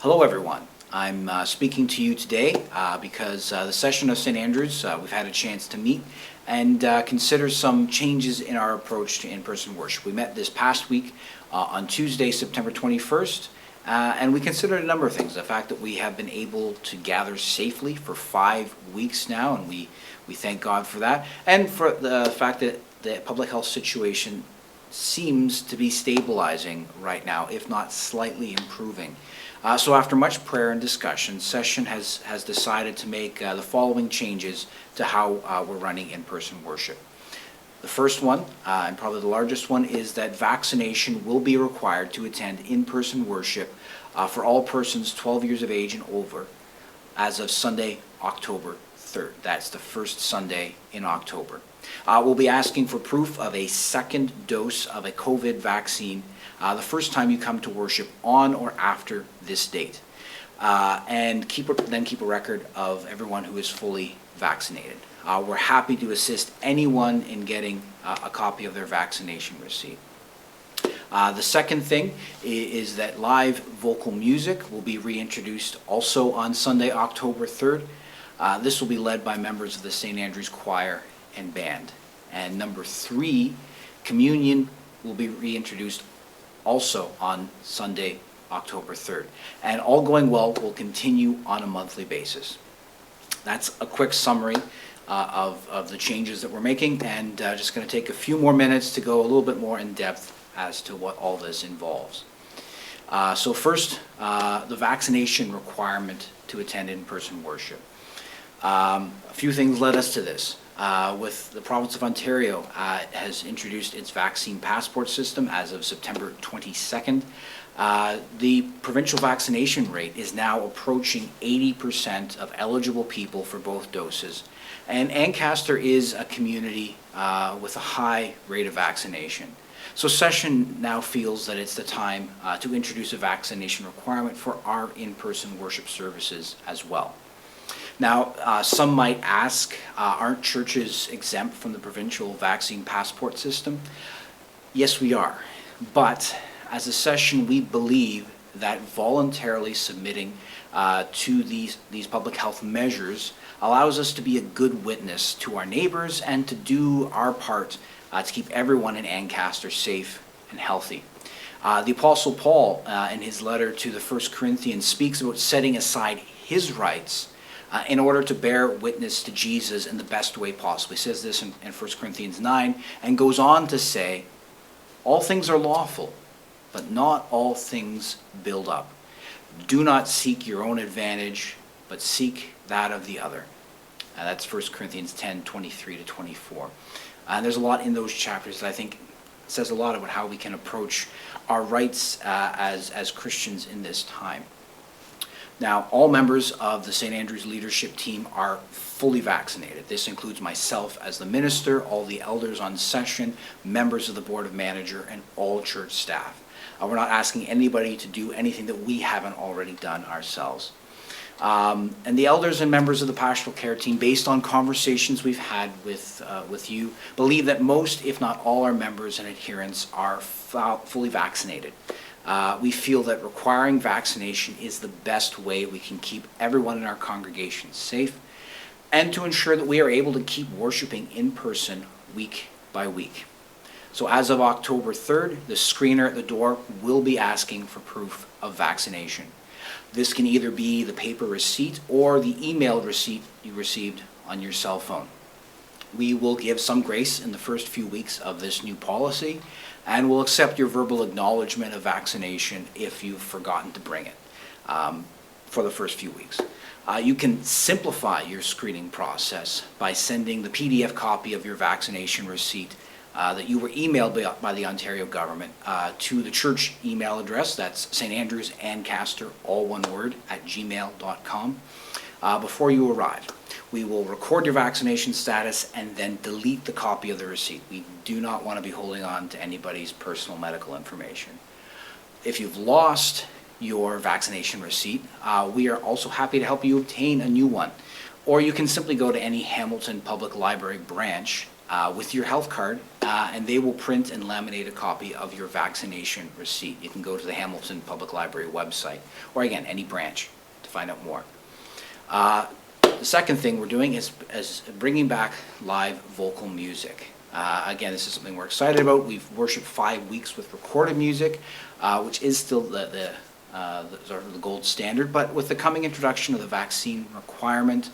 Hello everyone. I'm speaking to you today because the session of St. Andrews, we've had a chance to meet and consider some changes in our approach to in-person worship. We met this past week on Tuesday, September 21st, and we considered a number of things. The fact that we have been able to gather safely for 5 weeks now, and we thank God for that, and for the fact that the public health situation seems to be stabilizing right now, if not slightly improving. So after much prayer and discussion, session has decided to make the following changes to how we're running in-person worship. The first one, and probably the largest one, is that vaccination will be required to attend in-person worship for all persons 12 years of age and over as of Sunday, October 3rd. That's the first Sunday in October. We'll be asking for proof of a second dose of a COVID vaccine the first time you come to worship on or after this date. And keep a record of everyone who is fully vaccinated. We're happy to assist anyone in getting a copy of their vaccination receipt. The second thing is that live vocal music will be reintroduced also on Sunday, October 3rd. This will be led by members of the St. Andrews Choir and Band. And number 3, communion will be reintroduced also on Sunday, October 3rd. And all going well will continue on a monthly basis. That's a quick summary of the changes that we're making, and just going to take a few more minutes to go a little bit more in depth as to what all this involves. So first, the vaccination requirement to attend in-person worship. A few things led us to this. With the province of Ontario has introduced its vaccine passport system as of September 22nd. The provincial vaccination rate is now approaching 80% of eligible people for both doses. And Ancaster is a community with a high rate of vaccination. So Session now feels that it's the time to introduce a vaccination requirement for our in-person worship services as well. Now, some might ask, aren't churches exempt from the provincial vaccine passport system? Yes, we are. But as a session, we believe that voluntarily submitting to these public health measures allows us to be a good witness to our neighbors and to do our part to keep everyone in Ancaster safe and healthy. The Apostle Paul, in his letter to the 1 Corinthians, speaks about setting aside his rights in order to bear witness to Jesus in the best way possible. He says this in 1 Corinthians 9 and goes on to say, all things are lawful, but not all things build up. Do not seek your own advantage, but seek that of the other. That's 1 Corinthians 10:23-24. And there's a lot in those chapters that I think says a lot about how we can approach our rights as Christians in this time. Now, all members of the St. Andrews leadership team are fully vaccinated. This includes myself as the minister, all the elders on session, members of the board of manager, and all church staff. We're not asking anybody to do anything that we haven't already done ourselves. And the elders and members of the pastoral care team, based on conversations we've had with you, believe that most, if not all, our members and adherents are fully vaccinated. We feel that requiring vaccination is the best way we can keep everyone in our congregation safe and to ensure that we are able to keep worshiping in person week by week. So as of October 3rd, the screener at the door will be asking for proof of vaccination. This can either be the paper receipt or the emailed receipt you received on your cell phone. We will give some grace in the first few weeks of this new policy, and we'll accept your verbal acknowledgement of vaccination if you've forgotten to bring it for the first few weeks. You can simplify your screening process by sending the PDF copy of your vaccination receipt that you were emailed by the Ontario government to the church email address. That's St. Andrews Ancaster, all one word, @gmail.com before you arrive. We will record your vaccination status and then delete the copy of the receipt. We do not want to be holding on to anybody's personal medical information. If you've lost your vaccination receipt, we are also happy to help you obtain a new one. Or you can simply go to any Hamilton Public Library branch with your health card and they will print and laminate a copy of your vaccination receipt. You can go to the Hamilton Public Library website, or again, any branch to find out more. The second thing we're doing is bringing back live vocal music. Again, this is something we're excited about. We've worshiped 5 weeks with recorded music, which is still the sort of the gold standard, but with the coming introduction of the vaccine requirement,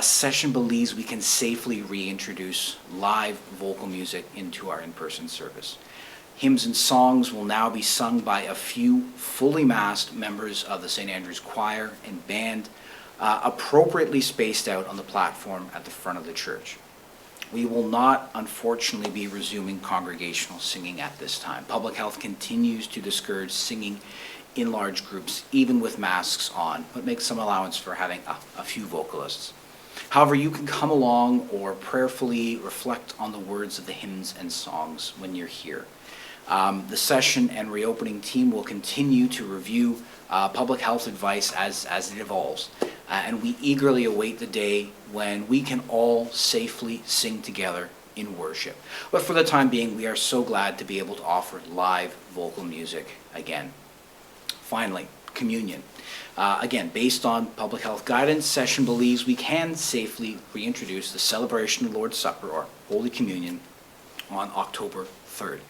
Session believes we can safely reintroduce live vocal music into our in-person service. Hymns and songs will now be sung by a few fully masked members of the St. Andrew's Choir and Band, appropriately spaced out on the platform at the front of the church. We will not, unfortunately, be resuming congregational singing at this time. Public health continues to discourage singing in large groups, even with masks on, but makes some allowance for having a few vocalists. However, you can come along or prayerfully reflect on the words of the hymns and songs when you're here. The session and reopening team will continue to review public health advice as it evolves, and we eagerly await the day when we can all safely sing together in worship. But for the time being, we are so glad to be able to offer live vocal music again. Finally, communion. Again, based on public health guidance, Session believes we can safely reintroduce the celebration of the Lord's Supper, or Holy Communion, on October 3rd,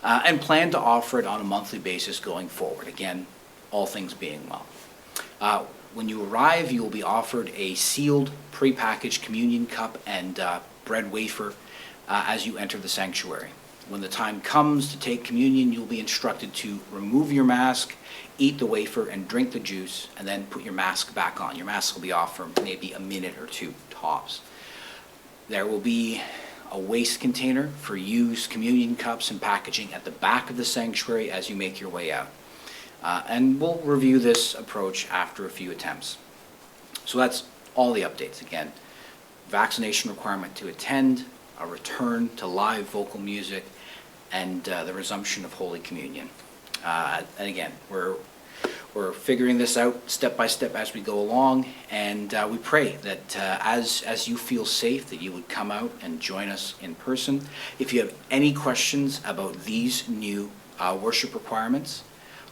and plan to offer it on a monthly basis going forward. Again, all things being well. When you arrive, you will be offered a sealed, prepackaged communion cup and bread wafer as you enter the sanctuary. When the time comes to take communion, you'll be instructed to remove your mask, eat the wafer, and drink the juice, and then put your mask back on. Your mask will be off for maybe a minute or two, tops. There will be a waste container for used communion cups and packaging at the back of the sanctuary as you make your way out. And we'll review this approach after a few attempts. So that's all the updates. Again, vaccination requirement to attend, a return to live vocal music, and the resumption of Holy Communion. And again, we're figuring this out step by step as we go along, and we pray that as you feel safe, that you would come out and join us in person. If you have any questions about these new worship requirements,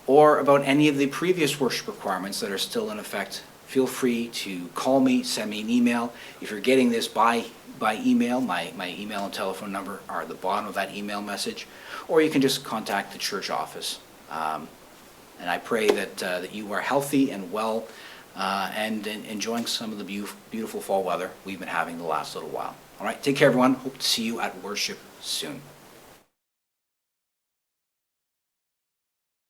or about any of the previous worship requirements that are still in effect, feel free to call me, send me an email. If you're getting this by email, my email and telephone number are at the bottom of that email message, or you can just contact the church office. And I pray that you are healthy and well and enjoying some of the beautiful fall weather we've been having the last little while. All right, take care, everyone. Hope to see you at worship soon.